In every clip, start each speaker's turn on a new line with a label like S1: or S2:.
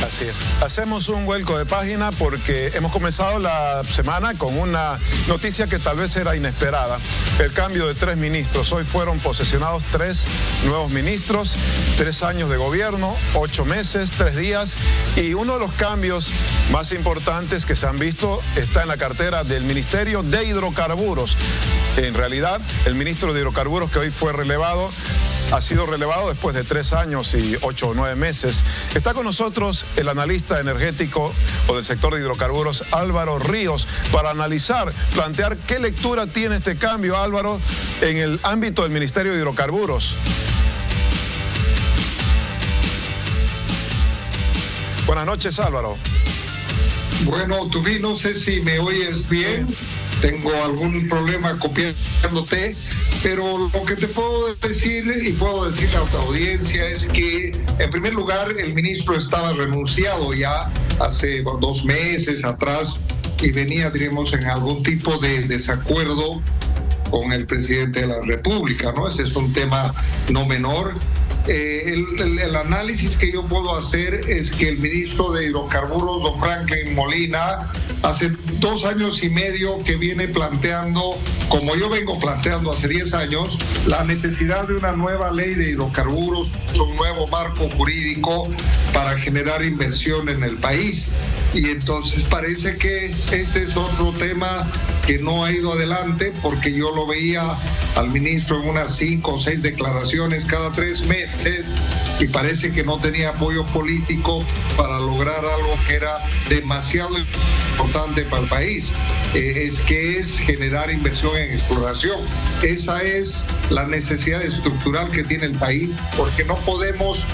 S1: Así es. Hacemos un vuelco de página porque hemos comenzado la semana con una noticia que tal vez era inesperada. El cambio de 3 ministros. Hoy fueron posesionados 3 nuevos ministros, 3 años de gobierno, 8 meses, 3 días. Y uno de los cambios más importantes que se han visto está en la cartera del Ministerio de Hidrocarburos. En realidad, el ministro de Hidrocarburos que hoy fue relevado ha sido relevado después de 3 años y 8 o 9 meses. Está con nosotros el analista energético o del sector de hidrocarburos, Álvaro Ríos, para analizar, plantear qué lectura tiene este cambio, Álvaro, en el ámbito del Ministerio de Hidrocarburos. Buenas noches, Álvaro.
S2: Bueno, Tubí, no sé si me oyes bien. Tengo algún problema copiándote, pero lo que te puedo decir y puedo decirle a tu audiencia es que, en primer lugar, el ministro estaba renunciado ya hace 2 meses atrás y venía, diríamos, en algún tipo de desacuerdo con el presidente de la República, ¿no? Ese es un tema no menor. El análisis que yo puedo hacer es que el ministro de Hidrocarburos, don Franklin Molina, hace 2 años y medio que viene planteando, como yo vengo planteando hace 10 años, la necesidad de una nueva ley de hidrocarburos, un nuevo marco jurídico para generar inversión en el país. Y entonces parece que este es otro tema que no ha ido adelante, porque yo lo veía al ministro en unas 5 o 6 declaraciones cada 3 meses y parece que no tenía apoyo político para lograr algo que era demasiado importante para el país, es generar inversión en exploración. Esa es la necesidad estructural que tiene el país, porque no podemos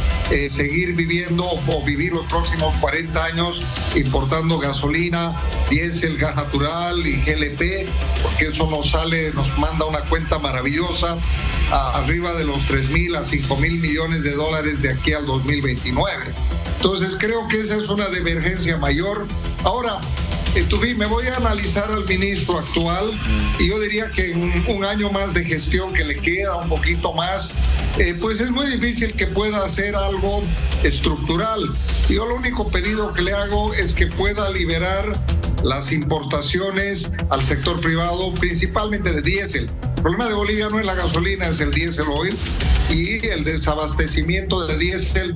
S2: seguir viviendo o vivir los próximos 40 años importando gasolina, diésel, gas natural y GLP, porque eso nos manda una cuenta maravillosa arriba de los 3.000 a 5.000 millones de dólares de aquí al 2029. Entonces creo que esa es una divergencia mayor. Ahora, me voy a analizar al ministro actual y yo diría que en un año más de gestión que le queda, un poquito más, pues es muy difícil que pueda hacer algo estructural. Yo lo único pedido que le hago es que pueda liberar las importaciones al sector privado, principalmente de diésel. El problema de Bolivia no es la gasolina, es el diésel oil, y el desabastecimiento de diésel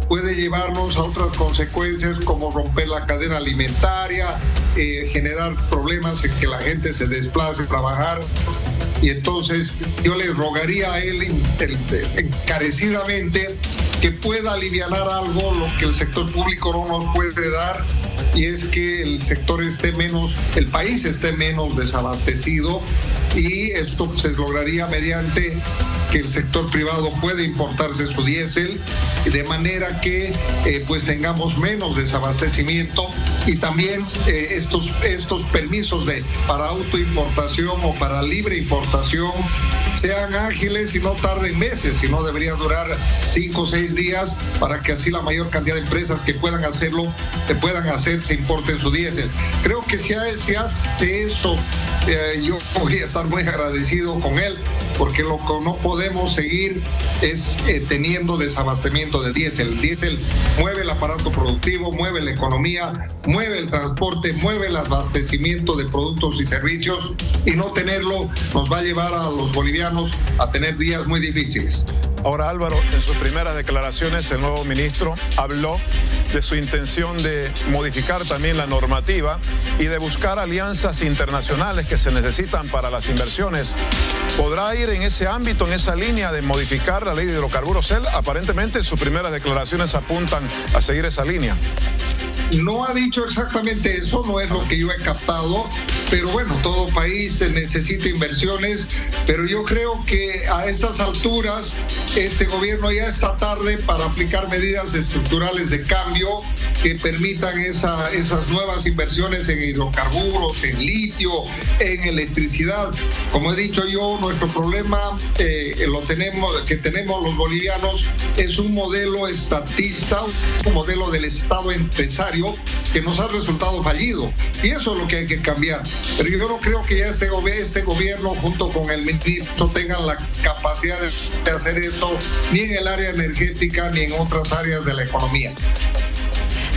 S2: puede llevarnos a otras consecuencias como romper la cadena alimentaria, generar problemas en que la gente se desplace a trabajar. Y entonces yo le rogaría a él encarecidamente que pueda alivianar algo lo que el sector público no nos puede dar, y es que el país esté menos desabastecido, y esto se lograría mediante que el sector privado puede importarse su diésel, de manera que pues tengamos menos desabastecimiento, y también estos permisos para autoimportación o para libre importación sean ágiles y no tarden meses, sino debería durar 5 o 6 días para que así la mayor cantidad de empresas que puedan hacerlo, se importen su diésel. Creo que si hace eso, yo voy a estar muy agradecido con él, porque lo que no podemos seguir es teniendo desabastecimiento de diésel. El diésel mueve el aparato productivo, mueve la economía, mueve el transporte, mueve el abastecimiento de productos y servicios, y no tenerlo nos va a llevar a los bolivianos a tener días muy difíciles.
S1: Ahora, Álvaro, en sus primeras declaraciones, el nuevo ministro habló de su intención de modificar también la normativa y de buscar alianzas internacionales que se necesitan para las inversiones. ¿Podrá ir en ese ámbito, en esa línea de modificar la ley de hidrocarburos? Él, aparentemente, sus primeras declaraciones apuntan a seguir esa línea.
S2: No ha dicho exactamente eso, no es lo que yo he captado, pero bueno, todo país necesita inversiones, pero yo creo que a estas alturas este gobierno ya está tarde para aplicar medidas estructurales de cambio que permitan esas nuevas inversiones en hidrocarburos, en litio, en electricidad. Como he dicho yo, nuestro problema que tenemos los bolivianos es un modelo estatista, un modelo del Estado empresario que nos ha resultado fallido, y eso es lo que hay que cambiar. Pero yo no creo que ya este gobierno junto con el ministro tengan la capacidad de hacer eso, ni en el área energética ni en otras áreas de la economía.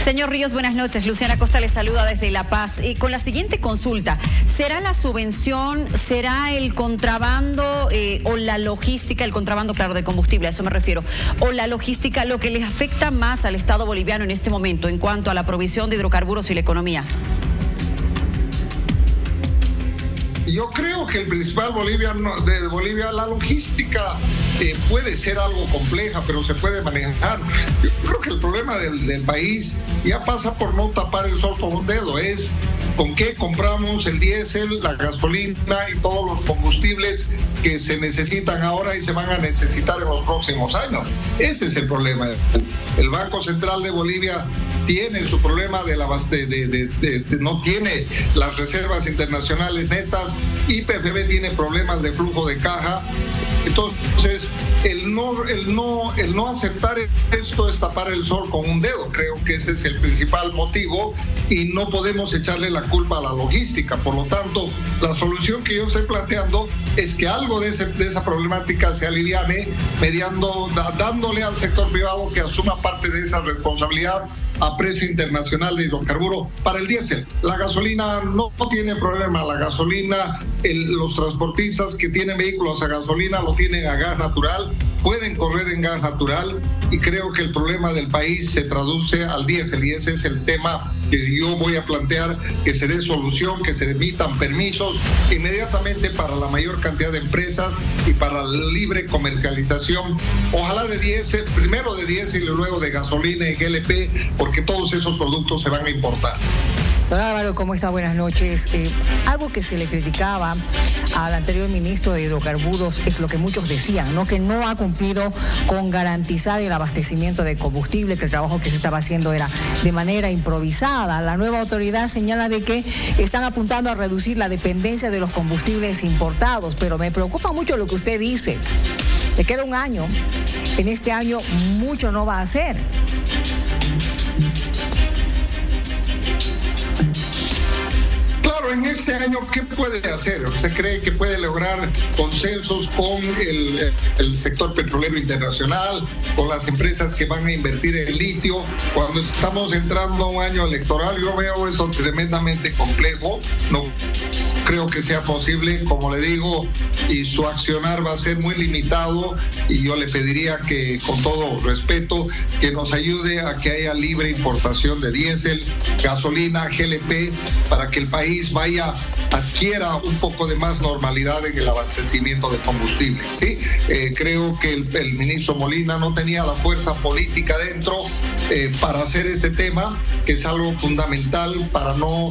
S3: Señor Ríos, buenas noches. Luciana Costa le saluda desde La Paz. Con la siguiente consulta, ¿será la subvención, será el contrabando o la logística, el contrabando, claro, de combustible, a eso me refiero, o la logística lo que les afecta más al Estado boliviano en este momento en cuanto a la provisión de hidrocarburos y la economía?
S2: Yo creo que el principal de Bolivia, la logística puede ser algo compleja, pero se puede manejar. Yo creo que el problema del país ya pasa por no tapar el sol con un dedo, es con qué compramos el diésel, la gasolina y todos los combustibles que se necesitan ahora y se van a necesitar en los próximos años. Ese es el problema. El Banco Central de Bolivia tiene su problema no tiene las reservas internacionales netas, YPFB tiene problemas de flujo de caja. Entonces, el no aceptar esto es tapar el sol con un dedo. Creo que ese es el principal motivo y no podemos echarle la culpa a la logística. Por lo tanto, la solución que yo estoy planteando es que algo de esa problemática se aliviane dándole al sector privado que asuma parte de esa responsabilidad a precio internacional de hidrocarburo para el diésel. La gasolina no tiene problema. La gasolina, los transportistas que tienen vehículos a gasolina lo tienen a gas natural, pueden correr en gas natural, y creo que el problema del país se traduce al diésel, y ese es el tema que yo voy a plantear, que se dé solución, que se emitan permisos inmediatamente para la mayor cantidad de empresas y para la libre comercialización, ojalá de diésel, primero de diésel y luego de gasolina y GLP, porque todos esos productos se van a importar.
S4: Don Álvaro, ¿cómo está? Buenas noches. Algo que se le criticaba al anterior ministro de Hidrocarburos es lo que muchos decían, ¿no? Que no ha cumplido con garantizar el abastecimiento de combustible, que el trabajo que se estaba haciendo era de manera improvisada. La nueva autoridad señala de que están apuntando a reducir la dependencia de los combustibles importados, pero me preocupa mucho lo que usted dice. Le queda un año. En este año mucho no va a hacer.
S2: Claro, en este año, ¿qué puede hacer? ¿Usted cree que puede lograr consensos con el sector petrolero internacional, con las empresas que van a invertir en litio? Cuando estamos entrando a un año electoral, yo veo eso tremendamente complejo. No creo que sea posible, como le digo, y su accionar va a ser muy limitado, y yo le pediría que, con todo respeto, que nos ayude a que haya libre importación de diésel, gasolina, GLP, para que el país adquiera un poco de más normalidad en el abastecimiento de combustible, ¿sí? Creo que el ministro Molina no tenía la fuerza política dentro para hacer este tema, que es algo fundamental para no...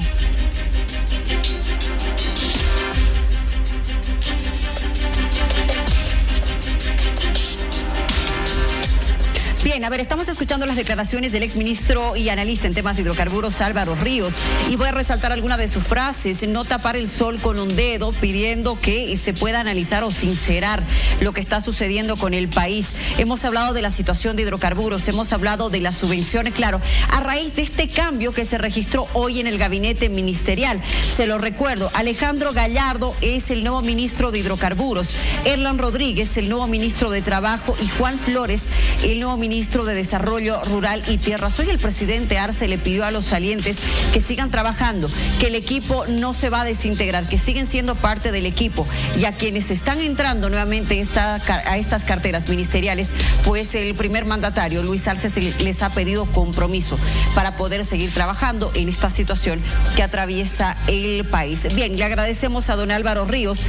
S3: Bien, a ver, estamos escuchando las declaraciones del exministro y analista en temas de hidrocarburos, Álvaro Ríos, y voy a resaltar alguna de sus frases: no tapar el sol con un dedo, pidiendo que se pueda analizar o sincerar lo que está sucediendo con el país. Hemos hablado de la situación de hidrocarburos, hemos hablado de las subvenciones, claro, a raíz de este cambio que se registró hoy en el gabinete ministerial. Se lo recuerdo, Alejandro Gallardo es el nuevo ministro de hidrocarburos, Erlan Rodríguez el nuevo ministro de Trabajo y Juan Flores el nuevo ministro de Desarrollo Rural y Tierras. Hoy el presidente Arce le pidió a los salientes que sigan trabajando, que el equipo no se va a desintegrar, que siguen siendo parte del equipo, y a quienes están entrando nuevamente a estas carteras ministeriales, pues el primer mandatario, Luis Arce, les ha pedido compromiso para poder seguir trabajando en esta situación que atraviesa el país. Bien, le agradecemos a don Álvaro Ríos,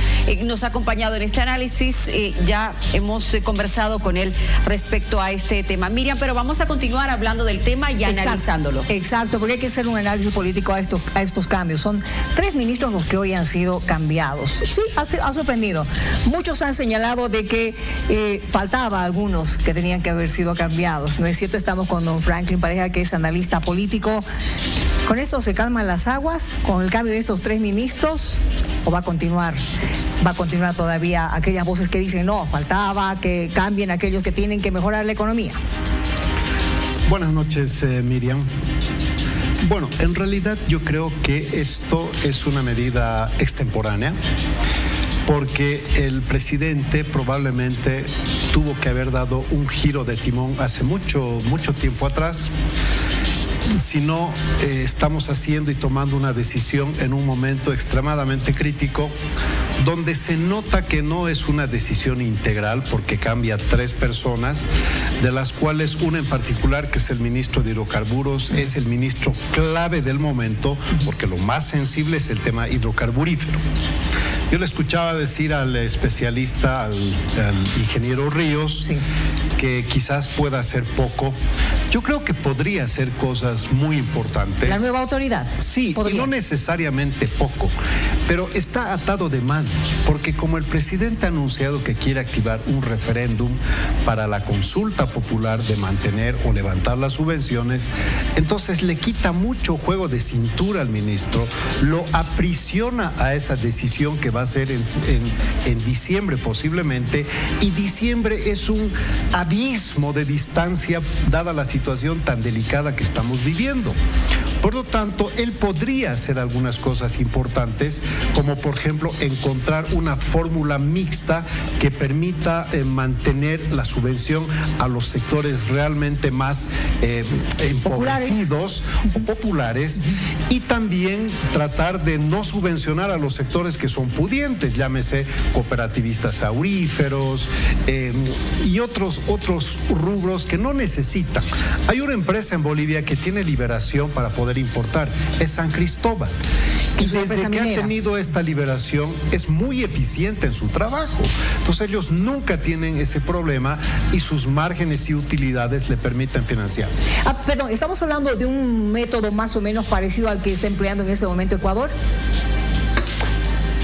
S3: nos ha acompañado en este análisis, ya hemos conversado con él respecto a este tema. Miriam, pero vamos a continuar hablando del tema y analizándolo.
S4: Exacto, porque hay que hacer un análisis político a estos cambios. Son 3 ministros los que hoy han sido cambiados. Sí, ha sorprendido. Muchos han señalado de que faltaba algunos que tenían que haber sido cambiados. ¿No es cierto? Estamos con don Franklin Pareja, que es analista político. ¿Con esto se calman las aguas con el cambio de estos 3 ministros? ¿O va a continuar? ¿Va a continuar todavía aquellas voces que dicen no, faltaba que cambien aquellos que tienen que mejorar la economía?
S5: Buenas noches, Miriam. Bueno, en realidad yo creo que esto es una medida extemporánea, porque el presidente probablemente tuvo que haber dado un giro de timón hace mucho tiempo atrás, sino estamos haciendo y tomando una decisión en un momento extremadamente crítico, donde se nota que no es una decisión integral, porque cambia 3 personas, de las cuales una en particular, que es el ministro de Hidrocarburos, es el ministro clave del momento, porque lo más sensible es el tema hidrocarburífero. Yo le escuchaba decir al especialista, al ingeniero Ríos, sí, que quizás pueda hacer poco. Yo creo que podría hacer cosas muy importantes.
S4: ¿La nueva autoridad?
S5: Sí, y no necesariamente poco, pero está atado de manos, porque como el presidente ha anunciado que quiere activar un referéndum para la consulta popular de mantener o levantar las subvenciones, entonces le quita mucho juego de cintura al ministro, lo aprisiona a esa decisión que va a ser en diciembre posiblemente, y diciembre es un abismo de distancia dada la situación tan delicada que estamos viviendo. Por lo tanto, él podría hacer algunas cosas importantes, como por ejemplo encontrar una fórmula mixta que permita mantener la subvención a los sectores realmente más empobrecidos o populares, y también tratar de no subvencionar a los sectores que son pudientes, llámese cooperativistas auríferos y otros rubros que no necesitan. Hay una empresa en Bolivia que tiene liberación para poder importar, es San Cristóbal. Y desde que ha tenido esta liberación es muy eficiente en su trabajo. Entonces ellos nunca tienen ese problema y sus márgenes y utilidades le permiten financiar.
S4: Perdón, ¿estamos hablando de un método más o menos parecido al que está empleando en este momento Ecuador?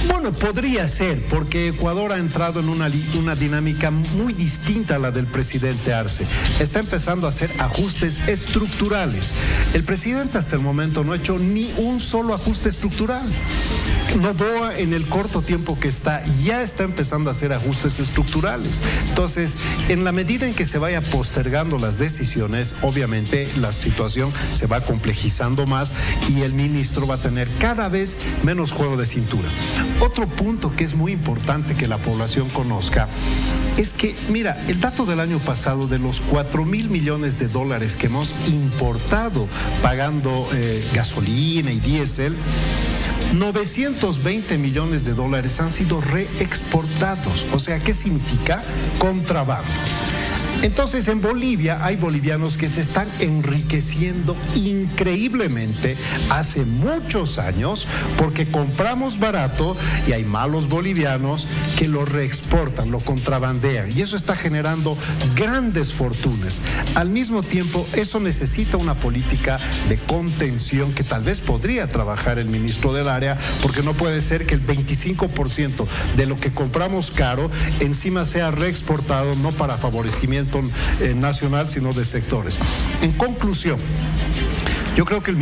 S5: Bueno, podría ser, porque Ecuador ha entrado en una dinámica muy distinta a la del presidente Arce. Está empezando a hacer ajustes estructurales. El presidente hasta el momento no ha hecho ni un solo ajuste estructural. Noboa, en el corto tiempo que ya está empezando a hacer ajustes estructurales. Entonces, en la medida en que se vaya postergando las decisiones, obviamente la situación se va complejizando más y el ministro va a tener cada vez menos juego de cintura. Otro punto que es muy importante que la población conozca es que, mira, el dato del año pasado de los 4.000 millones de dólares que hemos importado pagando gasolina y diésel, 920 millones de dólares han sido reexportados. O sea, ¿qué significa? Contrabando. Entonces, en Bolivia hay bolivianos que se están enriqueciendo increíblemente hace muchos años porque compramos barato y hay malos bolivianos que lo reexportan, lo contrabandean, y eso está generando grandes fortunas. Al mismo tiempo, eso necesita una política de contención que tal vez podría trabajar el ministro del área, porque no puede ser que el 25% de lo que compramos caro encima sea reexportado, no para favorecimiento nacional, sino de sectores. En conclusión, yo creo que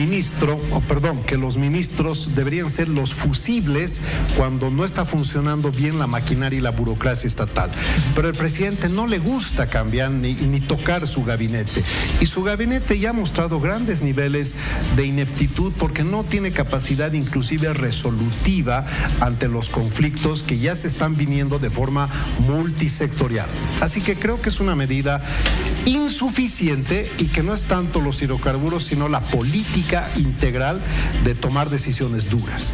S5: que los ministros deberían ser los fusibles cuando no está funcionando bien la maquinaria y la burocracia estatal. Pero el presidente no le gusta cambiar ni tocar su gabinete. Y su gabinete ya ha mostrado grandes niveles de ineptitud porque no tiene capacidad inclusive resolutiva ante los conflictos que ya se están viniendo de forma multisectorial. Así que creo que es una medida insuficiente y que no es tanto los hidrocarburos, sino la política integral de tomar decisiones duras.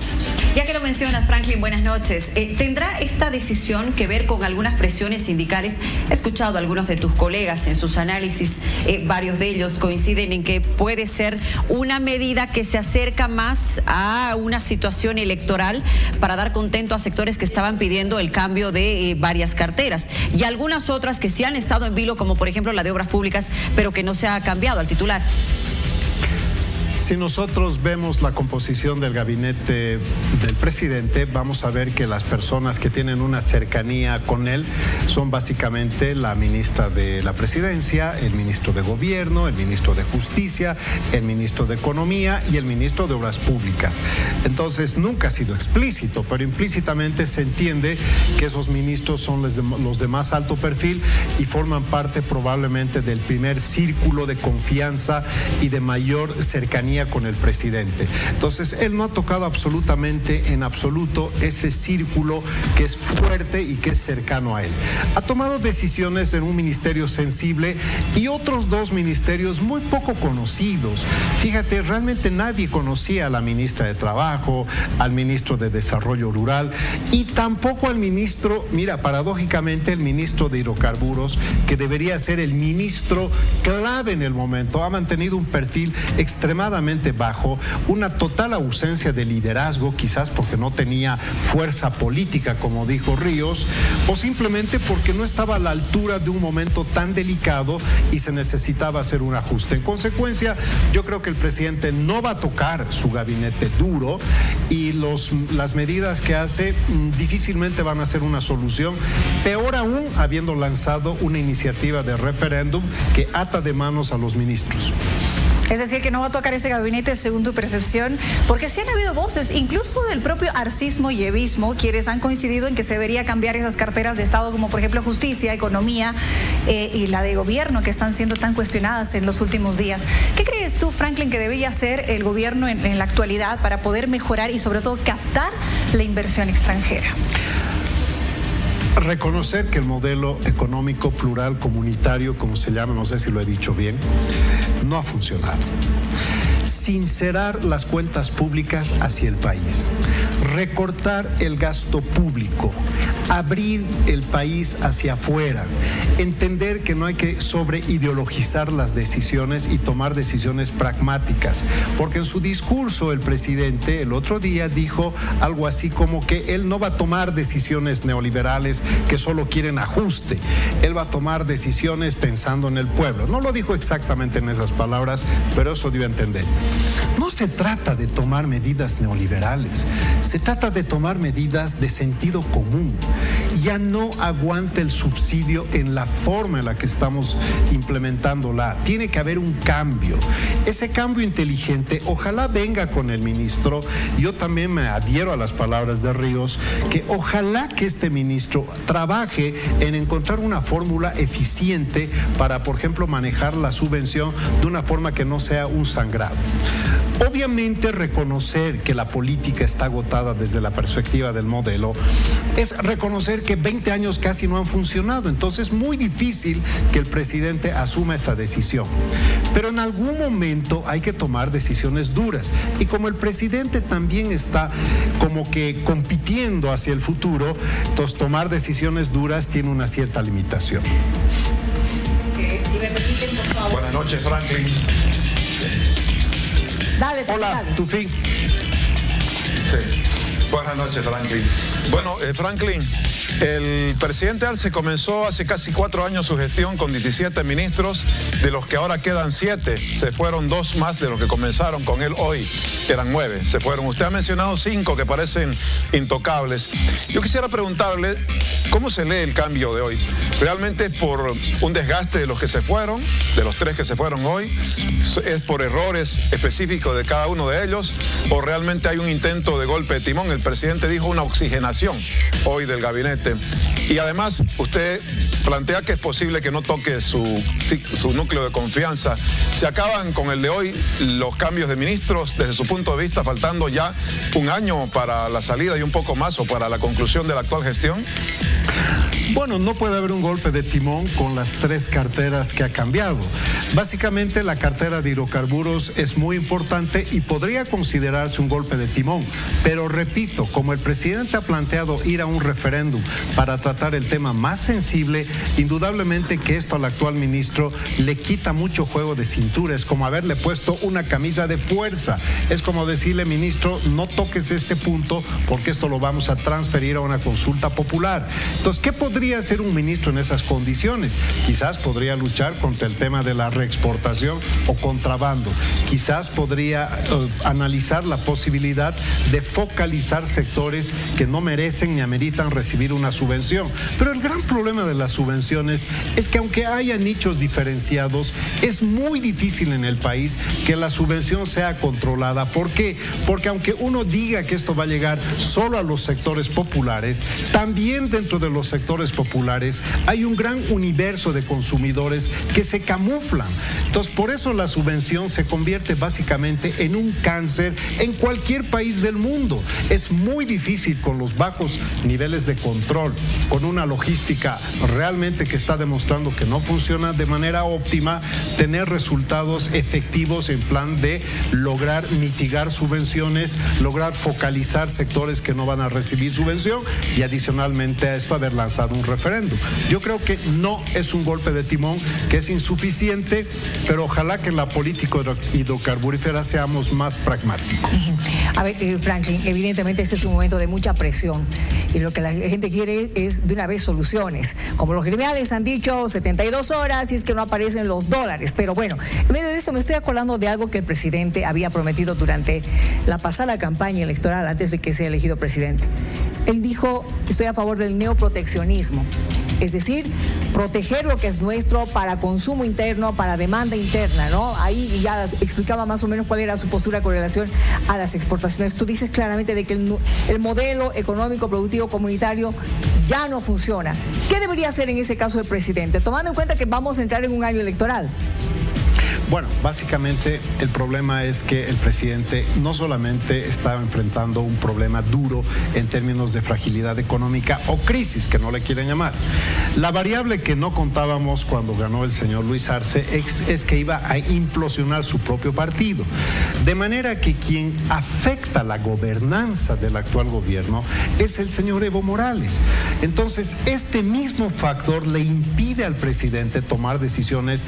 S3: Ya que lo mencionas, Franklin, buenas noches. ¿Tendrá esta decisión que ver con algunas presiones sindicales? He escuchado a algunos de tus colegas en sus análisis, varios de ellos coinciden en que puede ser una medida que se acerca más a una situación electoral para dar contento a sectores que estaban pidiendo el cambio de varias carteras, y algunas otras que sí han estado en vilo, como por ejemplo la de Obras Públicas, pero que no se ha cambiado al titular?
S5: Si nosotros vemos la composición del gabinete del presidente, vamos a ver que las personas que tienen una cercanía con él son básicamente la ministra de la Presidencia, el ministro de Gobierno, el ministro de Justicia, el ministro de Economía y el ministro de Obras Públicas. Entonces, nunca ha sido explícito, pero implícitamente se entiende que esos ministros son los de más alto perfil y forman parte probablemente del primer círculo de confianza y de mayor cercanía cercanía con el presidente. Entonces, él no ha tocado absolutamente, en absoluto, ese círculo que es fuerte y que es cercano a él. Ha tomado decisiones en un ministerio sensible y otros dos ministerios muy poco conocidos. Fíjate, realmente nadie conocía a la ministra de Trabajo, al ministro de Desarrollo Rural y tampoco al ministro, mira, paradójicamente el ministro de Hidrocarburos, que debería ser el ministro clave en el momento, ha mantenido un perfil extremadamente bajo, una total ausencia de liderazgo, quizás porque no tenía fuerza política, como dijo Ríos, o simplemente porque no estaba a la altura de un momento tan delicado y se necesitaba hacer un ajuste. En consecuencia, yo creo que el presidente no va a tocar su gabinete duro y las medidas que hace difícilmente van a ser una solución, peor aún habiendo lanzado una iniciativa de referéndum que ata de manos a los ministros.
S6: Es decir, que no va a tocar ese gabinete según tu percepción, porque sí han habido voces, incluso del propio arcismo y evismo, quienes han coincidido en que se debería cambiar esas carteras de Estado, como por ejemplo Justicia, Economía y la de Gobierno, que están siendo tan cuestionadas en los últimos días. ¿Qué crees tú, Franklin, que debería hacer el gobierno en la actualidad para poder mejorar y sobre todo captar la inversión extranjera?
S5: Reconocer que el modelo económico plural comunitario, como se llama, no sé si lo he dicho bien, no ha funcionado. Sincerar las cuentas públicas hacia el país, recortar el gasto público, abrir el país hacia afuera, entender que no hay que sobreideologizar las decisiones y tomar decisiones pragmáticas, porque en su discurso el presidente el otro día dijo algo así como que él no va a tomar decisiones neoliberales que solo quieren ajuste, él va a tomar decisiones pensando en el pueblo. No lo dijo exactamente en esas palabras, pero eso dio a entender. No se trata de tomar medidas neoliberales, se trata de tomar medidas de sentido común. Ya no aguanta el subsidio en la forma en la que estamos implementándola. Tiene que haber un cambio. Ese cambio inteligente, ojalá venga con el ministro. Yo también me adhiero a las palabras de Ríos, que ojalá que este ministro trabaje en encontrar una fórmula eficiente para, por ejemplo, manejar la subvención de una forma que no sea un sangrado. Obviamente, reconocer que la política está agotada desde la perspectiva del modelo es reconocer que 20 años casi no han funcionado. Entonces es muy difícil que el presidente asuma esa decisión. Pero en algún momento hay que tomar decisiones duras. Y como el presidente también está como que compitiendo hacia el futuro, entonces tomar decisiones duras tiene una cierta limitación.
S3: Si me permiten, por favor.
S1: Buenas noches, Franklin.
S4: Dale,
S5: Hola,
S4: dale.
S5: Tufí.
S1: Sí. Buenas noches, Franklin. Bueno, Franklin, el presidente Arce comenzó hace casi 4 años su gestión con 17 ministros, de los que ahora quedan 7. Se fueron 2 más de los que comenzaron con él hoy, que eran 9. Se fueron. Usted ha mencionado 5 que parecen intocables. Yo quisiera preguntarle, ¿cómo se lee el cambio de hoy? ¿Realmente es por un desgaste de los que se fueron, de los 3 que se fueron hoy? ¿Es por errores específicos de cada uno de ellos? ¿O realmente hay un intento de golpe de timón? El presidente dijo una oxigenación hoy del gabinete. Y además, usted plantea que es posible que no toque su núcleo de confianza. ¿Se acaban con el de hoy los cambios de ministros desde su punto de vista, faltando ya un año para la salida y un poco más o para la conclusión de la actual gestión?
S5: Bueno, no puede haber un golpe de timón con las 3 carteras que ha cambiado. Básicamente, la cartera de hidrocarburos es muy importante y podría considerarse un golpe de timón. Pero repito, como el presidente ha planteado ir a un referéndum para tratar el tema más sensible, indudablemente que esto al actual ministro le quita mucho juego de cintura. Es como haberle puesto una camisa de fuerza. Es como decirle, ministro, no toques este punto porque esto lo vamos a transferir a una consulta popular. Entonces, ¿qué podría hacer un ministro en esas condiciones? Quizás podría luchar contra el tema de la reexportación o contrabando. Quizás podría analizar la posibilidad de focalizar sectores que no merecen ni ameritan recibir una subvención. Pero el gran problema de las subvenciones es que aunque haya nichos diferenciados, es muy difícil en el país que la subvención sea controlada. ¿Por qué? Porque aunque uno diga que esto va a llegar solo a los sectores populares, también dentro de los sectores populares, hay un gran universo de consumidores que se camuflan. Entonces, por eso la subvención se convierte básicamente en un cáncer en cualquier país del mundo. Es muy difícil con los bajos niveles de control, con una logística realmente que está demostrando que no funciona de manera óptima, tener resultados efectivos en plan de lograr mitigar subvenciones, lograr focalizar sectores que no van a recibir subvención y adicionalmente a esto haber lanzado un referéndum. Yo creo que no es un golpe de timón, que es insuficiente, pero ojalá que en la política hidrocarburífera seamos más pragmáticos.
S4: A ver, Franklin, evidentemente este es un momento de mucha presión y lo que la gente quiere es de una vez soluciones. Como los gremiales han dicho, 72 horas y es que no aparecen los dólares. Pero bueno, en medio de esto me estoy acordando de algo que el presidente había prometido durante la pasada campaña electoral antes de que sea elegido presidente. Él dijo, estoy a favor del neoproteccionismo. Es decir, proteger lo que es nuestro para consumo interno, para demanda interna, ¿no? Ahí ya explicaba más o menos cuál era su postura con relación a las exportaciones. Tú dices claramente de que el modelo económico, productivo, comunitario ya no funciona. ¿Qué debería hacer en ese caso el presidente? Tomando en cuenta que vamos a entrar en un año electoral.
S5: Bueno, básicamente el problema es que el presidente no solamente está enfrentando un problema duro en términos de fragilidad económica o crisis, que no le quieren llamar. La variable que no contábamos cuando ganó el señor Luis Arce es que iba a implosionar su propio partido. De manera que quien afecta la gobernanza del actual gobierno es el señor Evo Morales. Entonces, este mismo factor le impide al presidente tomar decisiones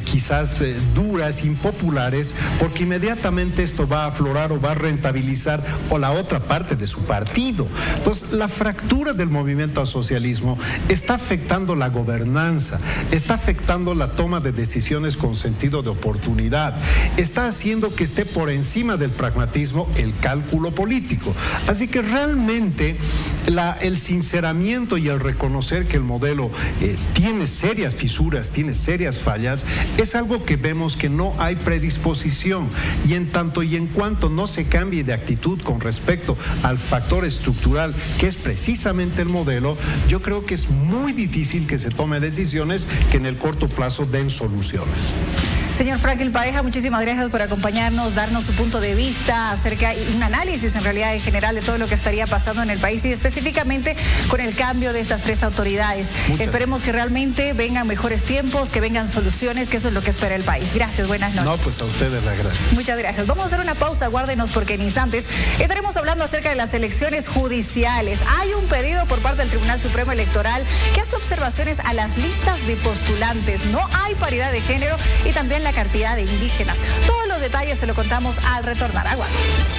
S5: quizás duras, impopulares, porque inmediatamente esto va a aflorar o va a rentabilizar o la otra parte de su partido. Entonces, la fractura del movimiento al socialismo está afectando la gobernanza, está afectando la toma de decisiones con sentido de oportunidad, está haciendo que esté por encima del pragmatismo el cálculo político. Así que realmente el sinceramiento y el reconocer que el modelo tiene serias fisuras, tiene serias fallas, es algo que vemos que no hay predisposición, y en tanto y en cuanto no se cambie de actitud con respecto al factor estructural que es precisamente el modelo, yo creo que es muy difícil que se tome decisiones que en el corto plazo den soluciones.
S6: Señor Franklin Pareja, muchísimas gracias por acompañarnos, darnos su punto de vista acerca y un análisis en realidad en general de todo lo que estaría pasando en el país y específicamente con el cambio de estas tres autoridades. Esperemos que realmente vengan mejores tiempos, que vengan soluciones, que eso es lo que espera el país. Gracias, buenas noches.
S5: No, pues a ustedes las gracias.
S6: Muchas gracias. Vamos a hacer una pausa, guárdenos porque en instantes estaremos hablando acerca de las elecciones judiciales. Hay un pedido por parte del Tribunal Supremo Electoral que hace observaciones a las listas de postulantes. No hay paridad de género y también la cantidad de indígenas. Todos los detalles se lo contamos al retornar. Aguántanos.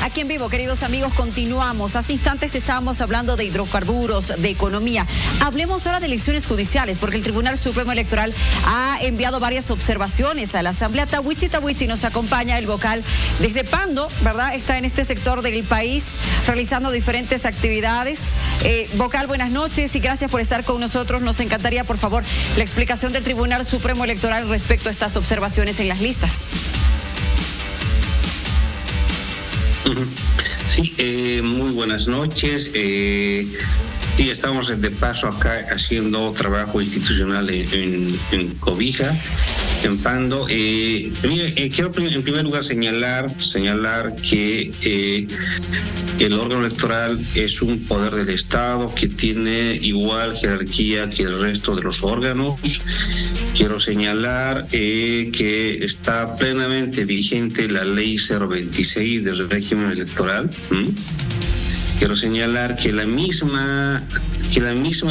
S3: Aquí en vivo, queridos amigos, continuamos. Hace instantes estábamos hablando de hidrocarburos, de economía. Hablemos ahora de elecciones judiciales, porque el Tribunal Supremo Electoral ha enviado varias observaciones a la Asamblea. Tawichi nos acompaña el vocal desde Pando, ¿verdad? Está en este sector del país realizando diferentes actividades. Vocal, buenas noches y gracias por estar con nosotros. Nos encantaría, por favor, la explicación del Tribunal Supremo Electoral respecto a estas observaciones en las listas.
S7: Sí, muy buenas noches. Y estamos de paso acá haciendo trabajo institucional en Cobija, en Pando. Quiero en primer lugar señalar que el órgano electoral es un poder del Estado que tiene igual jerarquía que el resto de los órganos. Quiero señalar que está plenamente vigente la ley 026 del régimen electoral. Quiero señalar que la misma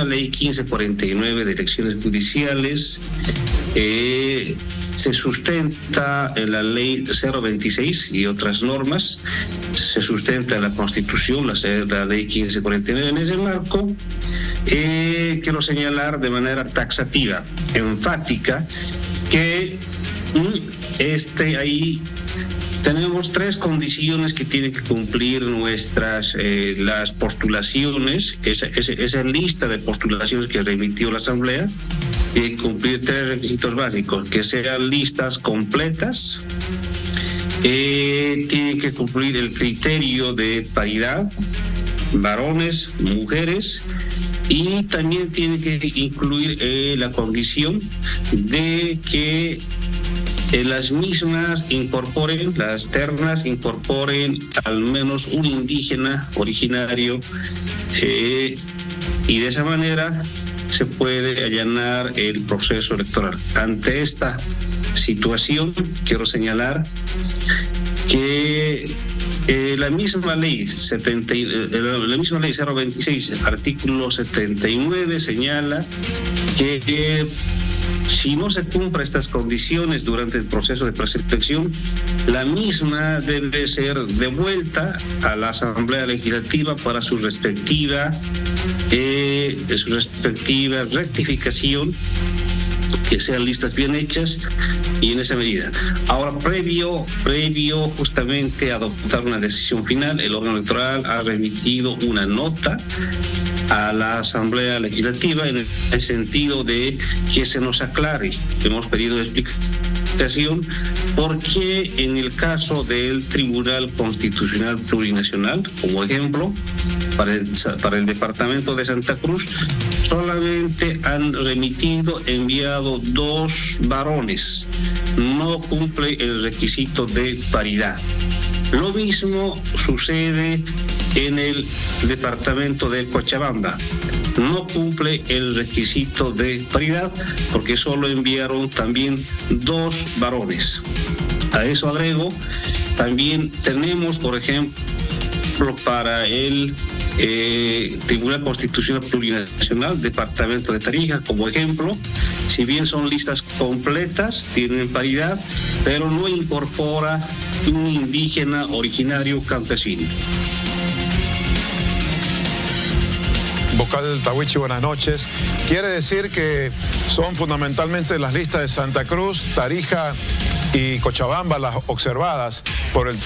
S7: ley 1549 de elecciones judiciales se sustenta en la ley 026 y otras normas, se sustenta en la Constitución, la ley 1549. En ese marco, quiero señalar de manera taxativa, enfática, que ahí tenemos tres condiciones que tienen que cumplir las postulaciones, esa lista de postulaciones que remitió la Asamblea. Tienen que cumplir tres requisitos básicos: que sean listas completas, tienen que cumplir el criterio de paridad varones, mujeres, y también tiene que incluir la condición de que las mismas incorporen, las ternas incorporen al menos un indígena originario, y de esa manera se puede allanar el proceso electoral. Ante esta situación, quiero señalar que la misma ley 026, artículo 79, señala que si no se cumplen estas condiciones durante el proceso de preselección, la misma debe ser devuelta a la Asamblea Legislativa para su respectiva rectificación, que sean listas bien hechas y en esa medida. Ahora, previo justamente a adoptar una decisión final, el órgano electoral ha remitido una nota a la Asamblea Legislativa en el sentido de que se nos aclare. Hemos pedido explicación porque en el caso del Tribunal Constitucional Plurinacional, como ejemplo, para el departamento de Santa Cruz, solamente han enviado 2 varones. No cumple el requisito de paridad. Lo mismo sucede en el departamento de Cochabamba. No cumple el requisito de paridad porque solo enviaron también 2 varones. A eso agrego, también tenemos, por ejemplo, para el Tribunal Constitucional Plurinacional, Departamento de Tarija, como ejemplo, si bien son listas completas, tienen paridad, pero no incorpora un indígena originario campesino.
S1: Vocal Tahuichi, buenas noches. Quiere decir que son fundamentalmente las listas de Santa Cruz, Tarija y Cochabamba las observadas por el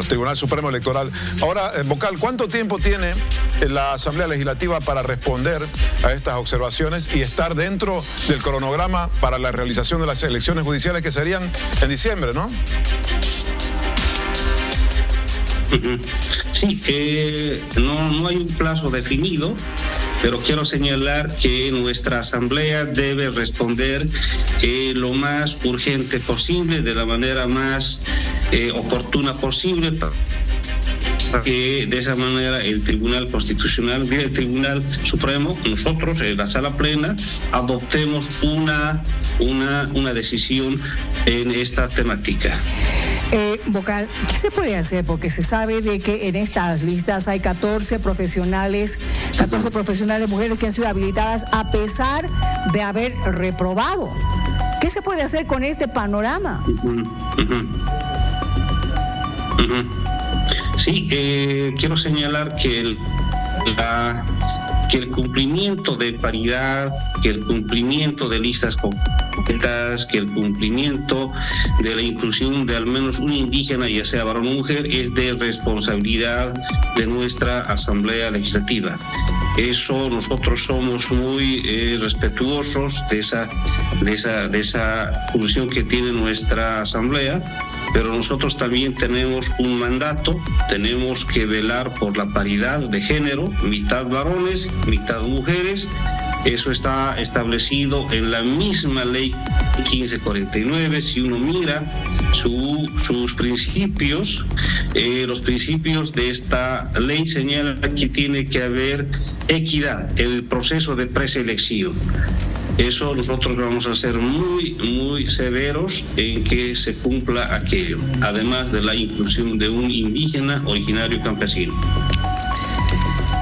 S1: Tribunal Supremo Electoral. Ahora, vocal, ¿cuánto tiempo tiene la Asamblea Legislativa para responder a estas observaciones y estar dentro del cronograma para la realización de las elecciones judiciales que serían en diciembre, ¿no?
S7: Sí, no hay un plazo definido, pero quiero señalar que nuestra Asamblea debe responder lo más urgente posible, de la manera más oportuna posible, para que de esa manera el Tribunal Constitucional, el Tribunal Supremo, nosotros en la sala plena, adoptemos una decisión en esta temática.
S4: Vocal, ¿qué se puede hacer? Porque se sabe de que en estas listas hay 14 profesionales mujeres que han sido habilitadas a pesar de haber reprobado. ¿Qué se puede hacer con este panorama?
S7: Sí, quiero señalar que el cumplimiento de paridad, que el cumplimiento de listas completas, que el cumplimiento de la inclusión de al menos un indígena, ya sea varón o mujer, es de responsabilidad de nuestra Asamblea Legislativa. Eso, nosotros somos muy respetuosos de esa función que tiene nuestra Asamblea, pero nosotros también tenemos un mandato, tenemos que velar por la paridad de género, mitad varones, mitad mujeres. Eso está establecido en la misma ley 1549. Si uno mira sus principios, los principios de esta ley señalan que tiene que haber equidad en el proceso de preselección. Eso nosotros vamos a ser muy, muy severos en que se cumpla aquello, además de la inclusión de un indígena originario campesino.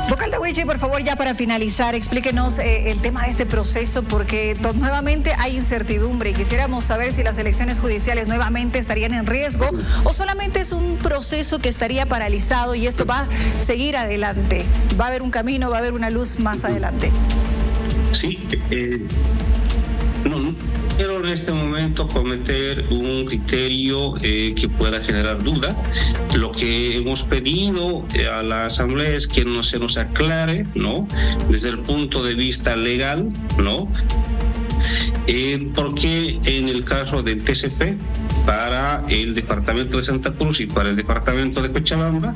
S6: Vocal Tahuichi, por favor, ya para finalizar, explíquenos el tema de este proceso, porque nuevamente hay incertidumbre y quisiéramos saber si las elecciones judiciales nuevamente estarían en riesgo o solamente es un proceso que estaría paralizado y esto va a seguir adelante. Va a haber un camino, va a haber una luz más adelante.
S7: Sí, no quiero en este momento cometer un criterio que pueda generar duda. Lo que hemos pedido a la Asamblea es que se nos aclare, ¿no?, desde el punto de vista legal, ¿no?, porque en el caso del TCP, para el departamento de Santa Cruz y para el departamento de Cochabamba,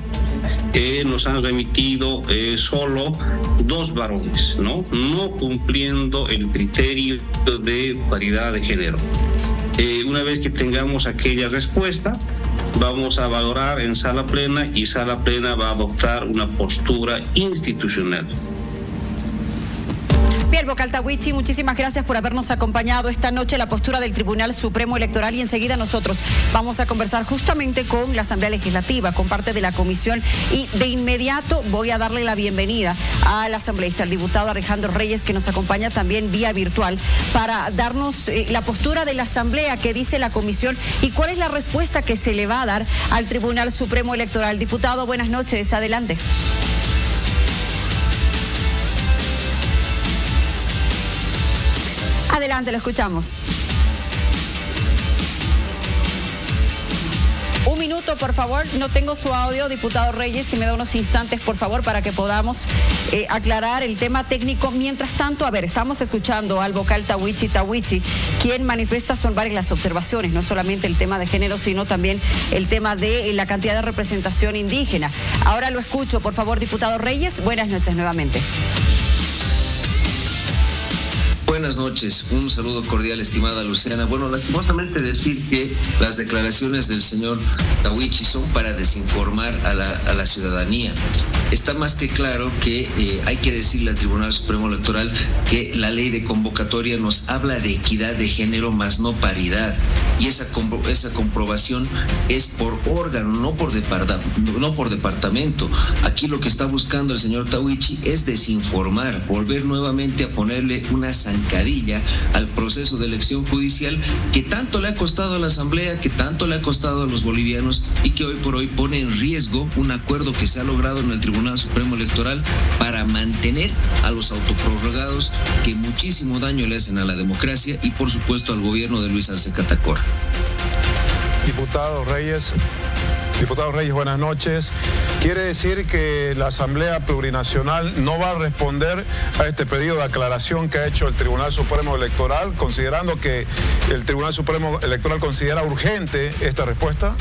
S7: nos han remitido solo 2 varones, no cumpliendo el criterio de paridad de género. Una vez que tengamos aquella respuesta, vamos a valorar en sala plena y sala plena va a adoptar una postura institucional.
S3: Bien, vocal Tawichi, muchísimas gracias por habernos acompañado esta noche, la postura del Tribunal Supremo Electoral, y enseguida nosotros vamos a conversar justamente con la Asamblea Legislativa, con parte de la comisión, y de inmediato voy a darle la bienvenida al asambleísta, el diputado Alejandro Reyes, que nos acompaña también vía virtual, para darnos la postura de la Asamblea, qué dice la comisión y cuál es la respuesta que se le va a dar al Tribunal Supremo Electoral. Diputado, buenas noches, adelante. Adelante, lo escuchamos. Un minuto, por favor. No tengo su audio, diputado Reyes, si me da unos instantes, por favor, para que podamos aclarar el tema técnico. Mientras tanto, a ver, estamos escuchando al vocal Tawichi, quien manifiesta son varias las observaciones, no solamente el tema de género, sino también el tema de la cantidad de representación indígena. Ahora lo escucho, por favor, diputado Reyes. Buenas noches nuevamente.
S8: Buenas noches, un saludo cordial, estimada Luciana. Bueno, lastimosamente decir que las declaraciones del señor Tawichi son para desinformar a la ciudadanía. Está más que claro que hay que decirle al Tribunal Supremo Electoral que la ley de convocatoria nos habla de equidad de género, más no paridad. Y esa comprobación es por órgano, no por departamento. Aquí lo que está buscando el señor Tawichi es desinformar, volver nuevamente a ponerle una zancadilla al proceso de elección judicial que tanto le ha costado a la Asamblea, que tanto le ha costado a los bolivianos y que hoy por hoy pone en riesgo un acuerdo que se ha logrado en el Tribunal Supremo Electoral para mantener a los autoprorrogados que muchísimo daño le hacen a la democracia y por supuesto al gobierno de Luis Arce Catacora.
S1: Diputado Reyes, buenas noches. ¿Quiere decir que la Asamblea Plurinacional no va a responder a este pedido de aclaración que ha hecho el Tribunal Supremo Electoral, considerando que el Tribunal Supremo Electoral considera urgente esta respuesta?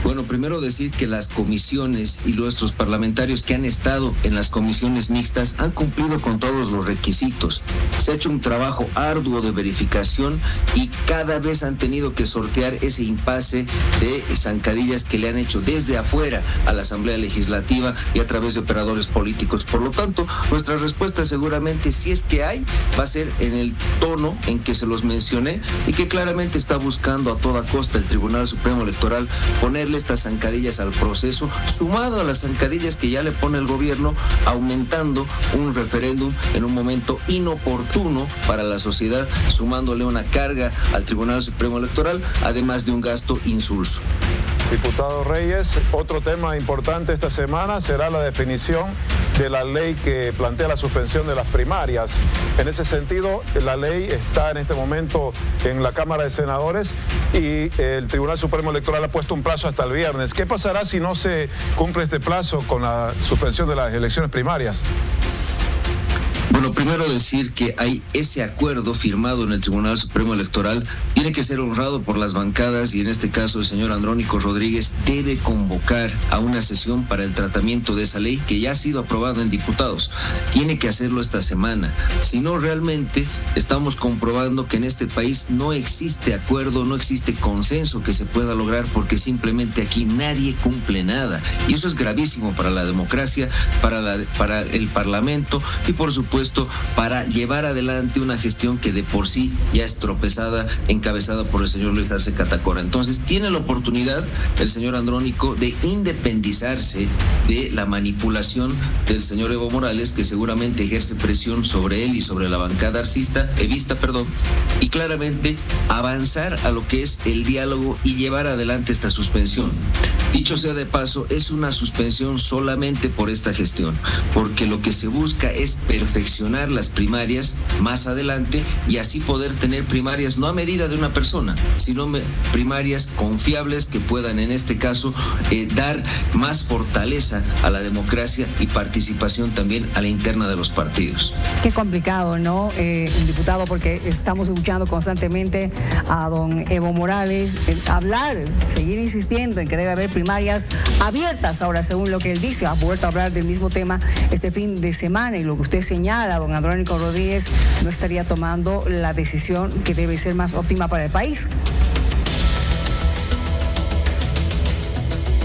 S8: Bueno, primero decir que las comisiones y nuestros parlamentarios que han estado en las comisiones mixtas han cumplido con todos los requisitos. Se ha hecho un trabajo arduo de verificación y cada vez han tenido que sortear ese impasse de zancadillas que le han hecho desde afuera a la Asamblea Legislativa y a través de operadores políticos. Por lo tanto, nuestra respuesta seguramente, si es que hay, va a ser en el tono en que se los mencioné y que claramente está buscando a toda costa el Tribunal Supremo Electoral ponerle estas zancadillas al proceso, sumado a las zancadillas que ya le pone el gobierno, aumentando un referéndum en un momento inoportuno para la sociedad, sumándole una carga al Tribunal Supremo Electoral, además de un gasto insulso.
S1: Diputado Reyes, otro tema importante esta semana será la definición de la ley que plantea la suspensión de las primarias. En ese sentido, la ley está en este momento en la Cámara de Senadores y el Tribunal Supremo Electoral ha puesto un plazo hasta el viernes. ¿Qué pasará si no se cumple este plazo con la suspensión de las elecciones primarias?
S8: Bueno, primero decir que hay ese acuerdo firmado en el Tribunal Supremo Electoral, tiene que ser honrado por las bancadas y en este caso el señor Andrónico Rodríguez debe convocar a una sesión para el tratamiento de esa ley que ya ha sido aprobada en diputados. Tiene que hacerlo esta semana. Si no, realmente estamos comprobando que en este país no existe acuerdo, no existe consenso que se pueda lograr porque simplemente aquí nadie cumple nada. Y eso es gravísimo para la democracia, para el Parlamento y por supuesto para llevar adelante una gestión que de por sí ya es tropezada, encabezada por el señor Luis Arce Catacora. Entonces tiene la oportunidad el señor Andrónico de independizarse de la manipulación del señor Evo Morales, que seguramente ejerce presión sobre él y sobre la bancada evista, y claramente avanzar a lo que es el diálogo y llevar adelante esta suspensión. Dicho sea de paso, es una suspensión solamente por esta gestión, porque lo que se busca es perfeccionar las primarias más adelante y así poder tener primarias no a medida de una persona, sino primarias confiables que puedan en este caso dar más fortaleza a la democracia y participación también a la interna de los partidos.
S4: Qué complicado, ¿no, diputado? Porque estamos escuchando constantemente a don Evo Morales seguir insistiendo en que debe haber primarias abiertas. Ahora, según lo que él dice, ha vuelto a hablar del mismo tema este fin de semana, y lo que usted señala, don Andrónico Rodríguez no estaría tomando la decisión que debe ser más óptima para el país.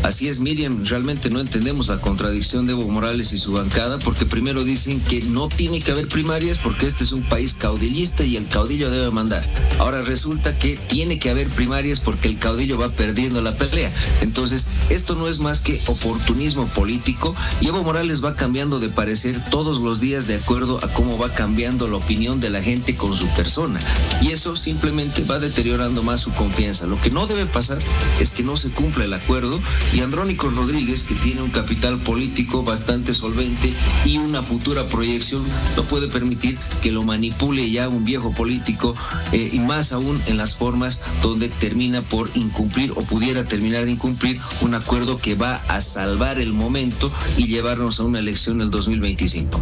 S8: Así es, Miriam, realmente no entendemos la contradicción de Evo Morales y su bancada, porque primero dicen que no tiene que haber primarias porque este es un país caudillista y el caudillo debe mandar. Ahora resulta que tiene que haber primarias porque el caudillo va perdiendo la pelea. Entonces, esto no es más que oportunismo político, y Evo Morales va cambiando de parecer todos los días de acuerdo a cómo va cambiando la opinión de la gente con su persona, y eso simplemente va deteriorando más su confianza. Lo que no debe pasar es que no se cumpla el acuerdo, y Andrónico Rodríguez, que tiene un capital político bastante solvente y una futura proyección, no puede permitir que lo manipule ya un viejo político, y más aún en las formas donde termina por incumplir o pudiera terminar de incumplir un acuerdo que va a salvar el momento y llevarnos a una elección en el 2025.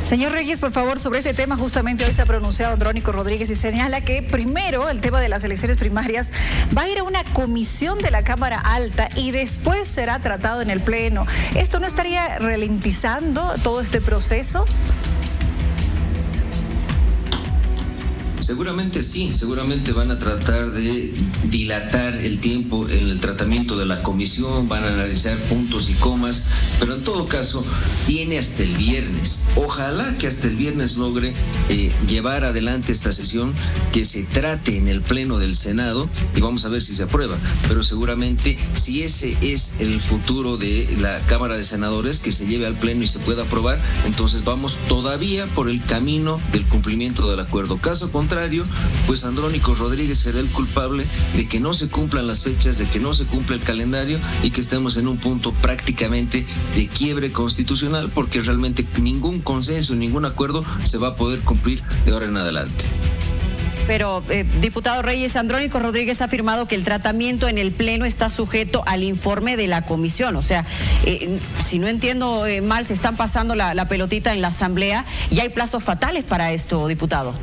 S6: Señor Reyes, por favor, sobre este tema, justamente hoy se ha pronunciado Andrónico Rodríguez y señala que primero el tema de las elecciones primarias va a ir a una comisión de la Cámara Alta y después será tratado en el Pleno. ¿Esto no estaría ralentizando todo este proceso?
S8: Seguramente sí, seguramente van a tratar de dilatar el tiempo en el tratamiento de la comisión, van a analizar puntos y comas, pero en todo caso tiene hasta el viernes. Ojalá que hasta el viernes logre llevar adelante esta sesión, que se trate en el Pleno del Senado y vamos a ver si se aprueba. Pero seguramente, si ese es el futuro de la Cámara de Senadores, que se lleve al Pleno y se pueda aprobar, entonces vamos todavía por el camino del cumplimiento del acuerdo. Caso contrario, pues Andrónico Rodríguez será el culpable de que no se cumplan las fechas, de que no se cumpla el calendario y que estemos en un punto prácticamente de quiebre constitucional, porque realmente ningún consenso, ningún acuerdo se va a poder cumplir de ahora en adelante.
S3: Pero, diputado Reyes, Andrónico Rodríguez ha afirmado que el tratamiento en el Pleno está sujeto al informe de la comisión. O sea, si no entiendo mal, se están pasando la pelotita en la Asamblea y hay plazos fatales para esto, diputado.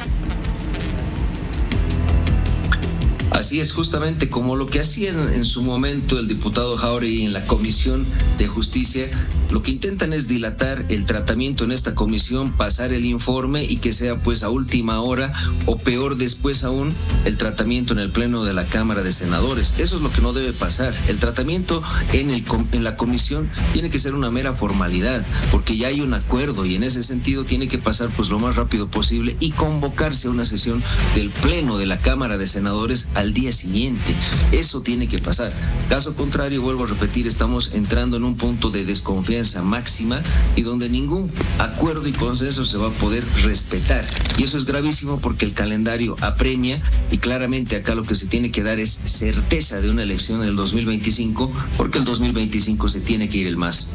S8: Así es, justamente como lo que hacían en su momento el diputado Jáuregui en la Comisión de Justicia, lo que intentan es dilatar el tratamiento en esta comisión, pasar el informe y que sea pues a última hora o peor después aún el tratamiento en el Pleno de la Cámara de Senadores. Eso es lo que no debe pasar. El tratamiento en la comisión tiene que ser una mera formalidad, porque ya hay un acuerdo y en ese sentido tiene que pasar pues lo más rápido posible y convocarse a una sesión del Pleno de la Cámara de Senadores al día siguiente. Eso tiene que pasar. Caso contrario, vuelvo a repetir, estamos entrando en un punto de desconfianza máxima y donde ningún acuerdo y consenso se va a poder respetar. Y eso es gravísimo porque el calendario apremia y claramente acá lo que se tiene que dar es certeza de una elección en el 2025, porque el 2025 se tiene que ir el MAS.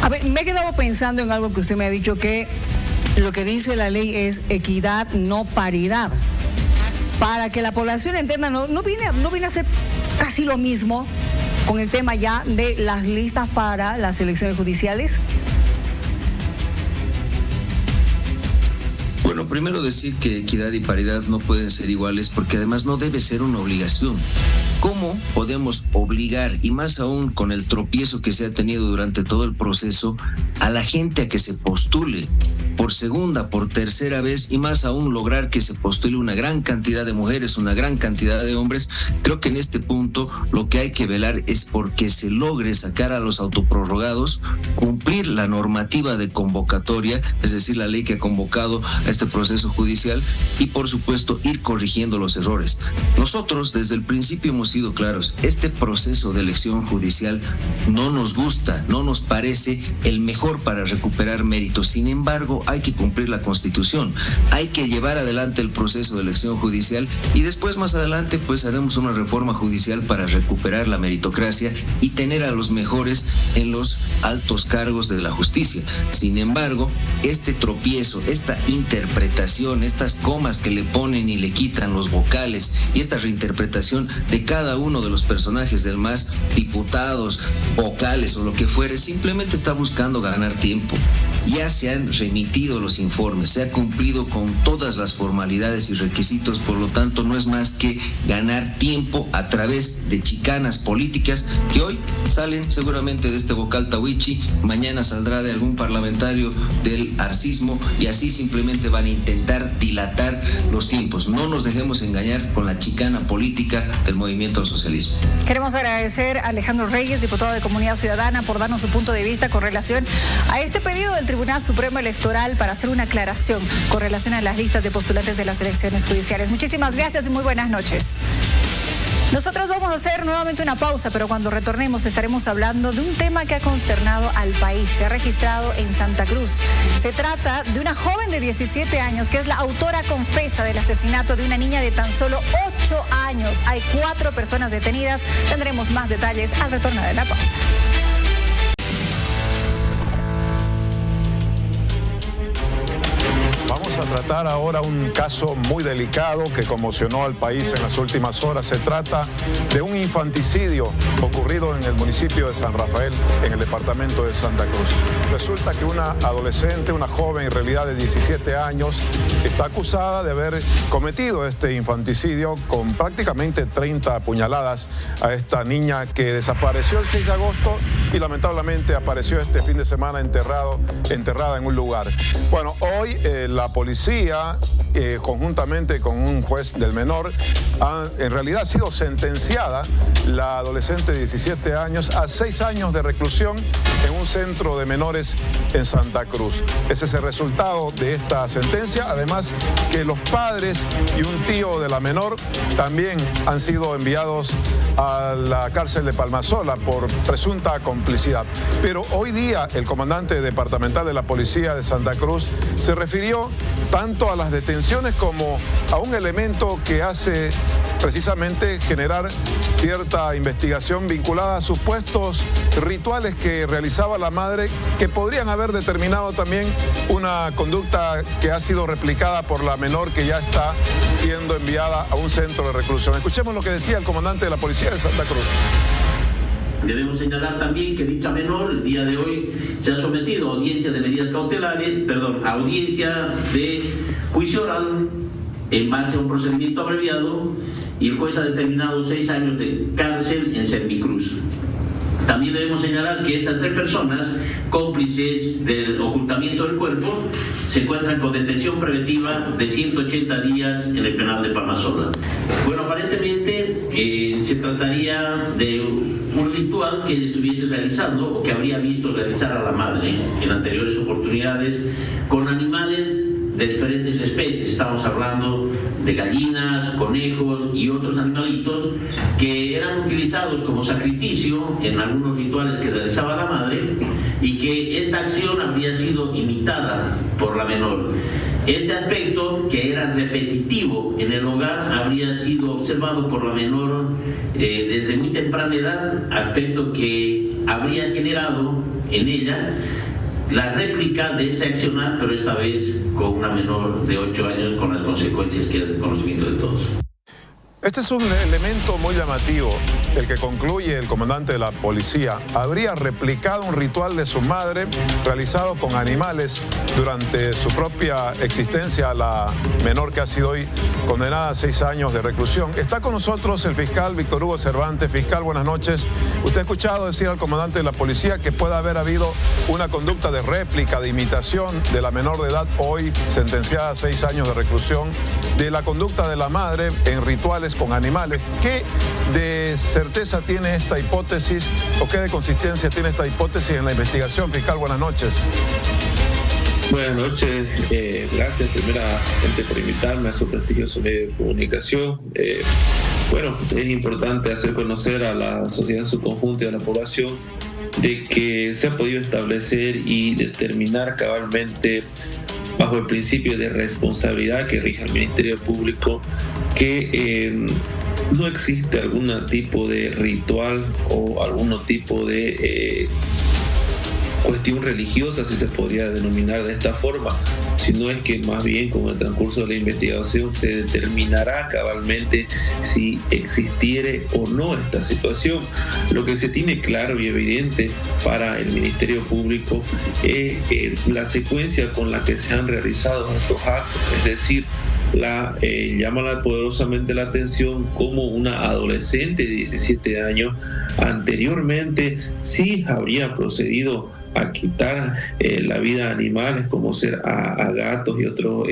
S4: A ver, me he quedado pensando en algo que usted me ha dicho, que lo que dice la ley es equidad, no paridad. Para que la población entienda, no viene a ser casi lo mismo con el tema ya de las listas para las elecciones judiciales.
S8: Bueno, primero decir que equidad y paridad no pueden ser iguales, porque además no debe ser una obligación. ¿Cómo podemos obligar, y más aún con el tropiezo que se ha tenido durante todo el proceso, a la gente a que se postule por segunda, por tercera vez, y más aún lograr que se postule una gran cantidad de mujeres, una gran cantidad de hombres? Creo que en este punto lo que hay que velar es porque se logre sacar a los autoprorrogados, cumplir la normativa de convocatoria, es decir, la ley que ha convocado a este proceso judicial, y por supuesto ir corrigiendo los errores. Nosotros desde el principio hemos sido claros: este proceso de elección judicial no nos gusta, no nos parece el mejor para recuperar méritos. Sin embargo, hay que cumplir la Constitución, hay que llevar adelante el proceso de elección judicial y después, más adelante, pues haremos una reforma judicial para recuperar la meritocracia y tener a los mejores en los altos cargos de la justicia. Sin embargo, este tropiezo, esta interpretación, estas comas que le ponen y le quitan los vocales y esta reinterpretación de cada uno de los personajes del MAS, diputados, vocales o lo que fuere, simplemente está buscando ganar tiempo. Ya se han remitido los informes, se ha cumplido con todas las formalidades y requisitos, por lo tanto no es más que ganar tiempo a través de chicanas políticas que hoy salen seguramente de este vocal Tahuichi, mañana saldrá de algún parlamentario del arcismo y así simplemente van a intentar dilatar los tiempos. No nos dejemos engañar con la chicana política del movimiento al socialismo.
S6: Queremos agradecer a Alejandro Reyes, diputado de Comunidad Ciudadana, por darnos su punto de vista con relación a este pedido del Tribunal Supremo Electoral para hacer una aclaración con relación a las listas de postulantes de las elecciones judiciales. Muchísimas gracias y muy buenas noches. Nosotros vamos a hacer nuevamente una pausa, pero cuando retornemos estaremos hablando de un tema que ha consternado al país. Se ha registrado en Santa Cruz. Se trata de una joven de 17 años que es la autora confesa del asesinato de una niña de tan solo 8 años. Hay 4 personas detenidas. Tendremos más detalles al retorno de la pausa.
S1: Vamos a tratar ahora un caso muy delicado que conmocionó al país en las últimas horas. Se trata de un infanticidio ocurrido en el municipio de San Rafael, en el departamento de Santa Cruz. Resulta que una adolescente, una joven en realidad de 17 años, está acusada de haber cometido este infanticidio con prácticamente 30 puñaladas a esta niña que desapareció el 6 de agosto y lamentablemente apareció este fin de semana enterrada en un lugar. Bueno, hoy la policía, conjuntamente con un juez del menor, en realidad ha sido sentenciada la adolescente de 17 años a 6 años de reclusión en un centro de menores en Santa Cruz. Ese es el resultado de esta sentencia. Además que los padres y un tío de la menor también han sido enviados a la cárcel de Palmasola por presunta complicidad. Pero hoy día el comandante departamental de la policía de Santa Cruz se refirió tanto a las detenciones como a un elemento que hace precisamente generar cierta investigación vinculada a supuestos rituales que realizaba la madre, que podrían haber determinado también una conducta que ha sido replicada por la menor que ya está siendo enviada a un centro de reclusión. Escuchemos lo que decía el comandante de la policía de Santa Cruz.
S9: Debemos señalar también que dicha menor el día de hoy se ha sometido a audiencia de medidas cautelares, a audiencia de juicio oral en base a un procedimiento abreviado y el juez ha determinado 6 años de cárcel en Servicruz. También debemos señalar que estas 3 personas, cómplices del ocultamiento del cuerpo, se encuentran con detención preventiva de 180 días en el penal de Palmasola. Bueno, aparentemente se trataría de un ritual que ella estuviese realizando o que habría visto realizar a la madre en anteriores oportunidades con animales de diferentes especies. Estamos hablando de gallinas, conejos y otros animalitos que eran utilizados como sacrificio en algunos rituales que realizaba la madre y que esta acción habría sido imitada por la menor. Este aspecto, que era repetitivo en el hogar, habría sido observado por la menor desde muy temprana edad, aspecto que habría generado en ella la réplica de ese accionar, pero esta vez con una menor de 8 años, con las consecuencias que es el conocimiento de todos.
S1: Este es un elemento muy llamativo, el que concluye el comandante de la policía. Habría replicado un ritual de su madre realizado con animales durante su propia existencia, la menor que ha sido hoy condenada a 6 años de reclusión. Está con nosotros el fiscal Víctor Hugo Cervantes. Fiscal, buenas noches. Usted ha escuchado decir al comandante de la policía que puede haber habido una conducta de réplica, de imitación de la menor de edad, hoy sentenciada a 6 años de reclusión, de la conducta de la madre en rituales con animales. ¿Qué de certeza tiene esta hipótesis o qué de consistencia tiene esta hipótesis en la investigación? Fiscal, buenas noches.
S10: Buenas noches, gracias primeramente por invitarme a su prestigioso medio de comunicación. Es importante hacer conocer a la sociedad en su conjunto y a la población de que se ha podido establecer y determinar cabalmente, bajo el principio de responsabilidad que rige al Ministerio Público, que no existe algún tipo de ritual o algún tipo de cuestión religiosa, si se podría denominar de esta forma, sino es que más bien con el transcurso de la investigación se determinará cabalmente si existiere o no esta situación. Lo que se tiene claro y evidente para el Ministerio Público es la secuencia con la que se han realizado estos actos, es decir, llama poderosamente la atención como una adolescente de 17 años anteriormente sí habría procedido a quitar la vida a animales como ser a gatos y otros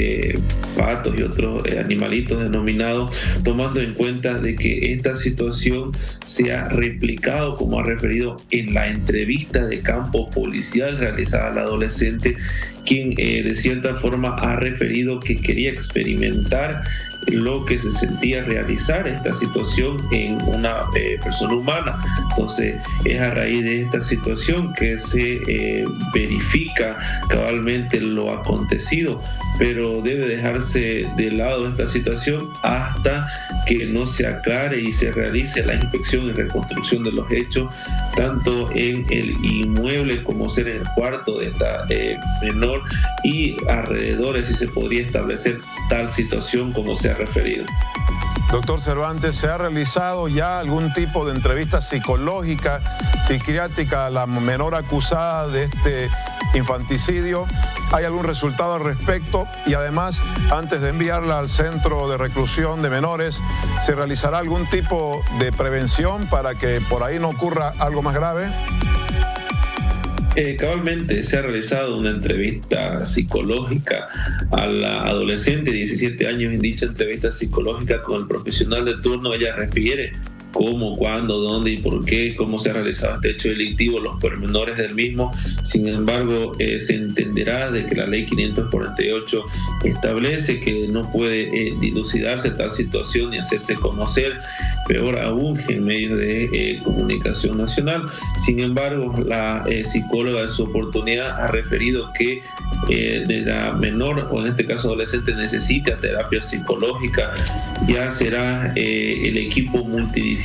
S10: patos y otros animalitos denominados, tomando en cuenta de que esta situación se ha replicado, como ha referido en la entrevista de campo policial realizada al adolescente, quien de cierta forma ha referido que quería experimentar lo que se sentía realizar esta situación en una persona humana. Entonces es a raíz de esta situación que se verifica cabalmente lo acontecido, pero debe dejarse de lado esta situación hasta que no se aclare y se realice la inspección y reconstrucción de los hechos, tanto en el inmueble como ser en el cuarto de esta menor y alrededores, si se podría establecer tal situación como se ha referido.
S1: Doctor Cervantes, ¿se ha realizado ya algún tipo de entrevista psicológica, psiquiátrica a la menor acusada de este infanticidio? ¿Hay algún resultado al respecto? Y además, antes de enviarla al centro de reclusión de menores, ¿se realizará algún tipo de prevención para que por ahí no ocurra algo más grave?
S10: Cabalmente se ha realizado una entrevista psicológica a la adolescente de 17 años. En dicha entrevista psicológica con el profesional de turno, ella refiere cómo, cuándo, dónde y por qué, cómo se ha realizado este hecho delictivo, los pormenores del mismo. Sin embargo, se entenderá de que la ley 548 establece que no puede dilucidarse tal situación ni hacerse conocer, peor aún en medios de comunicación nacional. Sin embargo, la psicóloga de su oportunidad ha referido que de la menor, o en este caso adolescente, necesita terapia psicológica. Ya será el equipo multidisciplinario,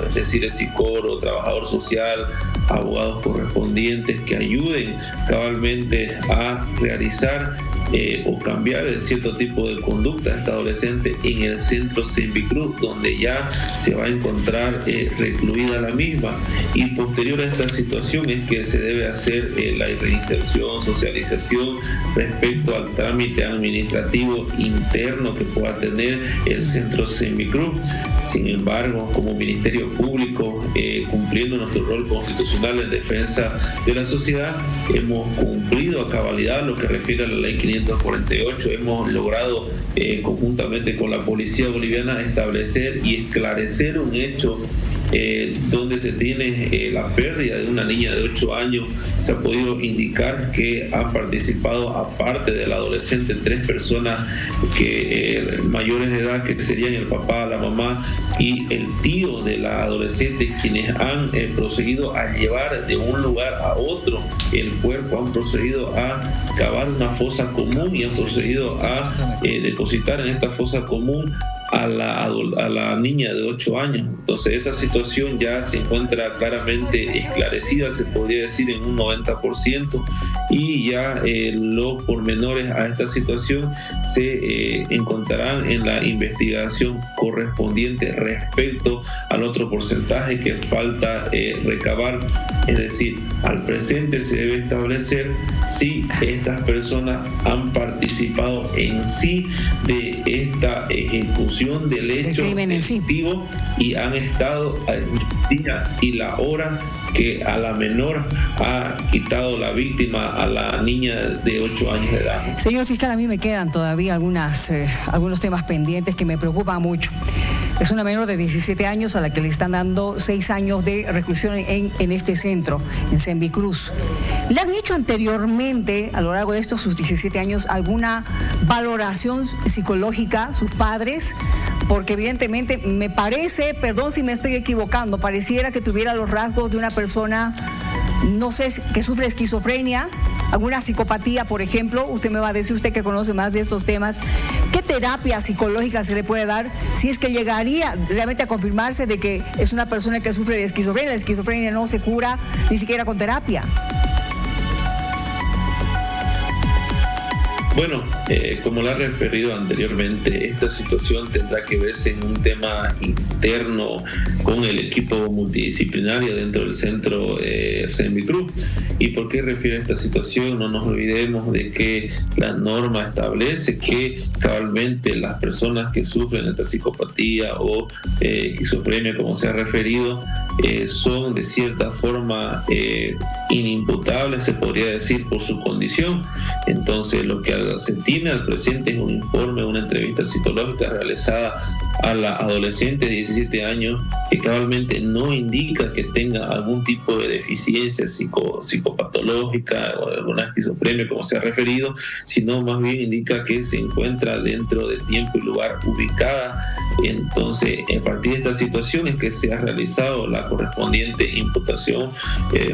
S10: es decir, el psicólogo, trabajador social, abogados correspondientes, que ayuden cabalmente a realizar o cambiar de cierto tipo de conducta a esta adolescente en el centro Sembicruz, donde ya se va a encontrar recluida la misma. Y posterior a esta situación es que se debe hacer la reinserción, socialización respecto al trámite administrativo interno que pueda tener el centro Sembicruz. Sin embargo, como Ministerio Público, cumpliendo nuestro rol constitucional en defensa de la sociedad, hemos cumplido a cabalidad lo que refiere a la ley 548. Hemos logrado conjuntamente con la policía boliviana establecer y esclarecer un hecho donde se tiene la pérdida de una niña de 8 años. Se ha podido indicar que han participado, aparte del adolescente, 3 personas que mayores de edad, que serían el papá, la mamá y el tío de la adolescente, quienes han procedido a llevar de un lugar a otro el cuerpo, han procedido a cavar una fosa común y han procedido a depositar en esta fosa común a la niña de 8 años. Entonces esa situación ya se encuentra claramente esclarecida, se podría decir en un 90%, y ya los pormenores a esta situación se encontrarán en la investigación correspondiente respecto al otro porcentaje que falta recabar. Es decir, al presente se debe establecer si estas personas han participado en sí de esta ejecución del hecho delictivo y han estado al día y la hora que a la menor ha quitado la víctima a la niña de 8 años de edad.
S4: Señor fiscal, a mí me quedan todavía algunos temas pendientes que me preocupan mucho. Es una menor de 17 años a la que le están dando 6 años de reclusión en este centro, en Sembicruz. ¿Le han hecho anteriormente, a lo largo de estos sus 17 años, alguna valoración psicológica sus padres? Porque evidentemente me parece, perdón si me estoy equivocando, pareciera que tuviera los rasgos de una persona, no sé, que sufre esquizofrenia, alguna psicopatía, por ejemplo. Usted me va a decir, usted que conoce más de estos temas, ¿qué terapia psicológica se le puede dar si es que llegaría realmente a confirmarse de que es una persona que sufre de esquizofrenia? La esquizofrenia no se cura ni siquiera con terapia.
S10: Bueno, como lo ha referido anteriormente, esta situación tendrá que verse en un tema interno con el equipo multidisciplinario dentro del centro Semicruz. ¿Y por qué refiere a esta situación? No nos olvidemos de que la norma establece que cabalmente las personas que sufren esta psicopatía o esquizofrenia, como se ha referido, son de cierta forma inimputables, se podría decir, por su condición. Entonces, lo que se tiene al presente es un informe, una entrevista psicológica realizada a la adolescente de 17 años que cabalmente no indica que tenga algún tipo de deficiencia psicopatológica o alguna esquizofrenia, como se ha referido, sino más bien indica que se encuentra dentro de tiempo y lugar ubicada. Entonces, a partir de esta situación es que se ha realizado la correspondiente imputación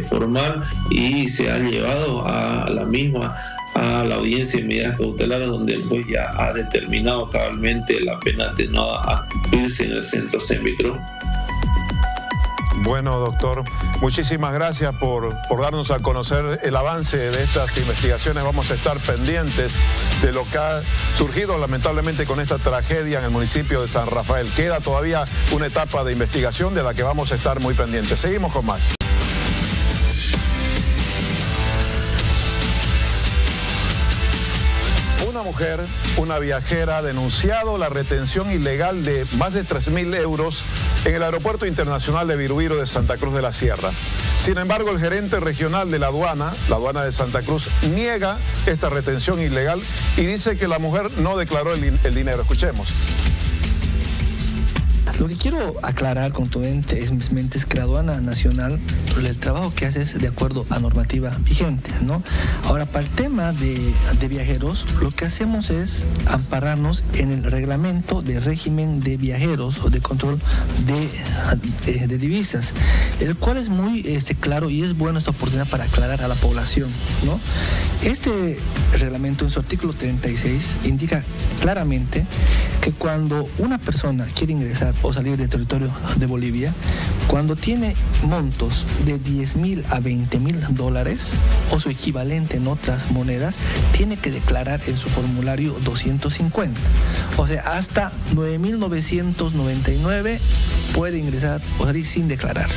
S10: formal y se ha llevado a la misma a la audiencia de medidas cautelares, donde el juez ya ha determinado cabalmente la pena atenuada a cumplirse en el centro Semicruz.
S1: Bueno, doctor, muchísimas gracias por darnos a conocer el avance de estas investigaciones. Vamos a estar pendientes de lo que ha surgido lamentablemente con esta tragedia en el municipio de San Rafael. Queda todavía una etapa de investigación de la que vamos a estar muy pendientes. Seguimos con más. Mujer, una viajera, ha denunciado la retención ilegal de más de 3.000 euros en el Aeropuerto Internacional de Virubiru de Santa Cruz de la Sierra. Sin embargo, el gerente regional de la aduana de Santa Cruz, niega esta retención ilegal y dice que la mujer no declaró el dinero. Escuchemos.
S11: Lo que quiero aclarar contundente es que la aduana nacional, el trabajo que hace es de acuerdo a normativa vigente, ¿no? Ahora, para el tema de viajeros, lo que hacemos es ampararnos en el reglamento de régimen de viajeros o de control de divisas, el cual es muy claro y es bueno esta oportunidad para aclarar a la población, ¿no? Este reglamento en su artículo 36 indica claramente que cuando una persona quiere ingresar o salir del territorio de Bolivia, cuando tiene montos de 10.000 a 20.000 dólares o su equivalente en otras monedas, tiene que declarar en su formulario 250. O sea, hasta 9.999 puede ingresar o salir sin declarar.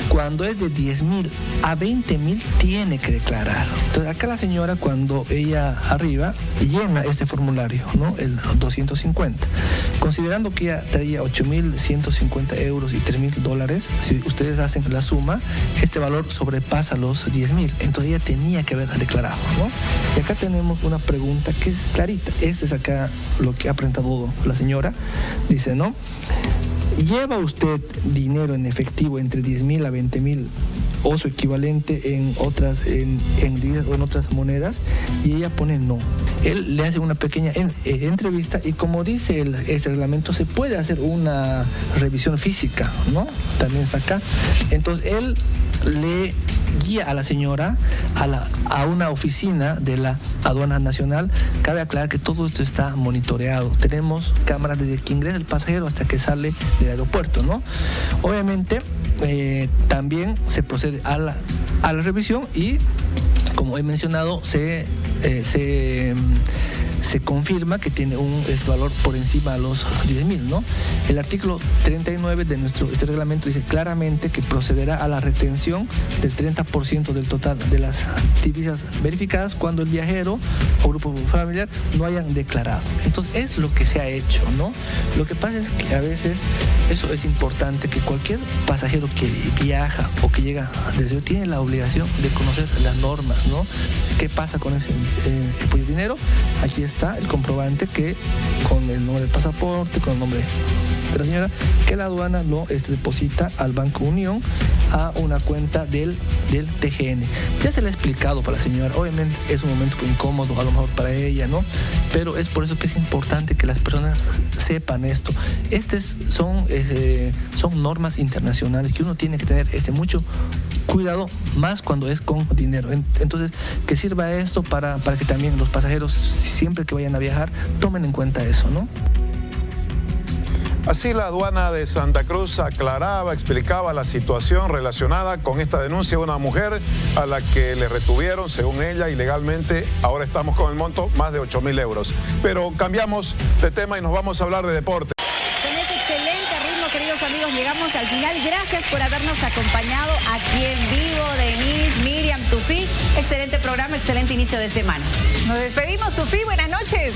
S11: Cuando es de 10.000 a 20.000 tiene que declarar. Entonces acá la señora, cuando ella arriba, llena este formulario, ¿no? El 250. Considerando que ella traía 8.150 euros y 3.000 dólares, si ustedes hacen la suma, este valor sobrepasa los 10.000. Entonces ella tenía que haber declarado, ¿no? Y acá tenemos una pregunta que es clarita. Este es acá lo que ha presentado la señora. Dice, ¿no? ¿Lleva usted dinero en efectivo entre 10.000 a 20.000 o su equivalente en otras monedas? Y ella pone no. Él le hace una pequeña entrevista y como dice ese reglamento, se puede hacer una revisión física, ¿no? También está acá. Entonces él le guía a la señora a una oficina de la aduana nacional. Cabe aclarar que todo esto está monitoreado. Tenemos cámaras desde que ingresa el pasajero hasta que sale del aeropuerto, ¿no? Obviamente también se procede a la revisión y, como he mencionado, se confirma que tiene este valor por encima de los 10.000, ¿no? El artículo 39 de este reglamento dice claramente que procederá a la retención del 30% del total de las divisas verificadas cuando el viajero o grupo familiar no hayan declarado. Entonces es lo que se ha hecho, ¿no? Lo que pasa es que a veces eso es importante, que cualquier pasajero que viaja o que llega del exterior tiene la obligación de conocer las normas, ¿no? ¿Qué pasa con ese dinero? Aquí está el comprobante que con el nombre del pasaporte, con el nombre de la señora, que la aduana lo deposita al Banco Unión a una cuenta del TGN. Ya se le ha explicado para la señora, obviamente es un momento incómodo a lo mejor para ella, ¿no? Pero es por eso que es importante que las personas sepan esto. Son normas internacionales que uno tiene que tener mucho cuidado, más cuando es con dinero. Entonces, que sirva esto para que también los pasajeros, siempre que vayan a viajar, tomen en cuenta eso, ¿no?
S1: Así la aduana de Santa Cruz aclaraba, explicaba la situación relacionada con esta denuncia de una mujer a la que le retuvieron, según ella, ilegalmente. Ahora estamos con el monto más de 8.000 euros. Pero cambiamos de tema y nos vamos a hablar de deporte.
S3: Con este excelente ritmo, queridos amigos, llegamos al final. Gracias por habernos acompañado aquí en vivo. Denise, Miriam, Tufi. Excelente programa, excelente inicio de semana.
S6: Nos despedimos, Tufi. Buenas noches.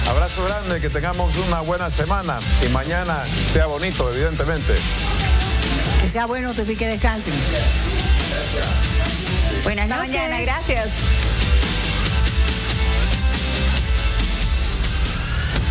S1: Abrazo grande, que tengamos una buena semana y mañana sea bonito, evidentemente.
S4: Que sea bueno, Tufi, que descansen.
S3: Buenas
S6: Hasta
S3: noches.
S6: mañana, gracias.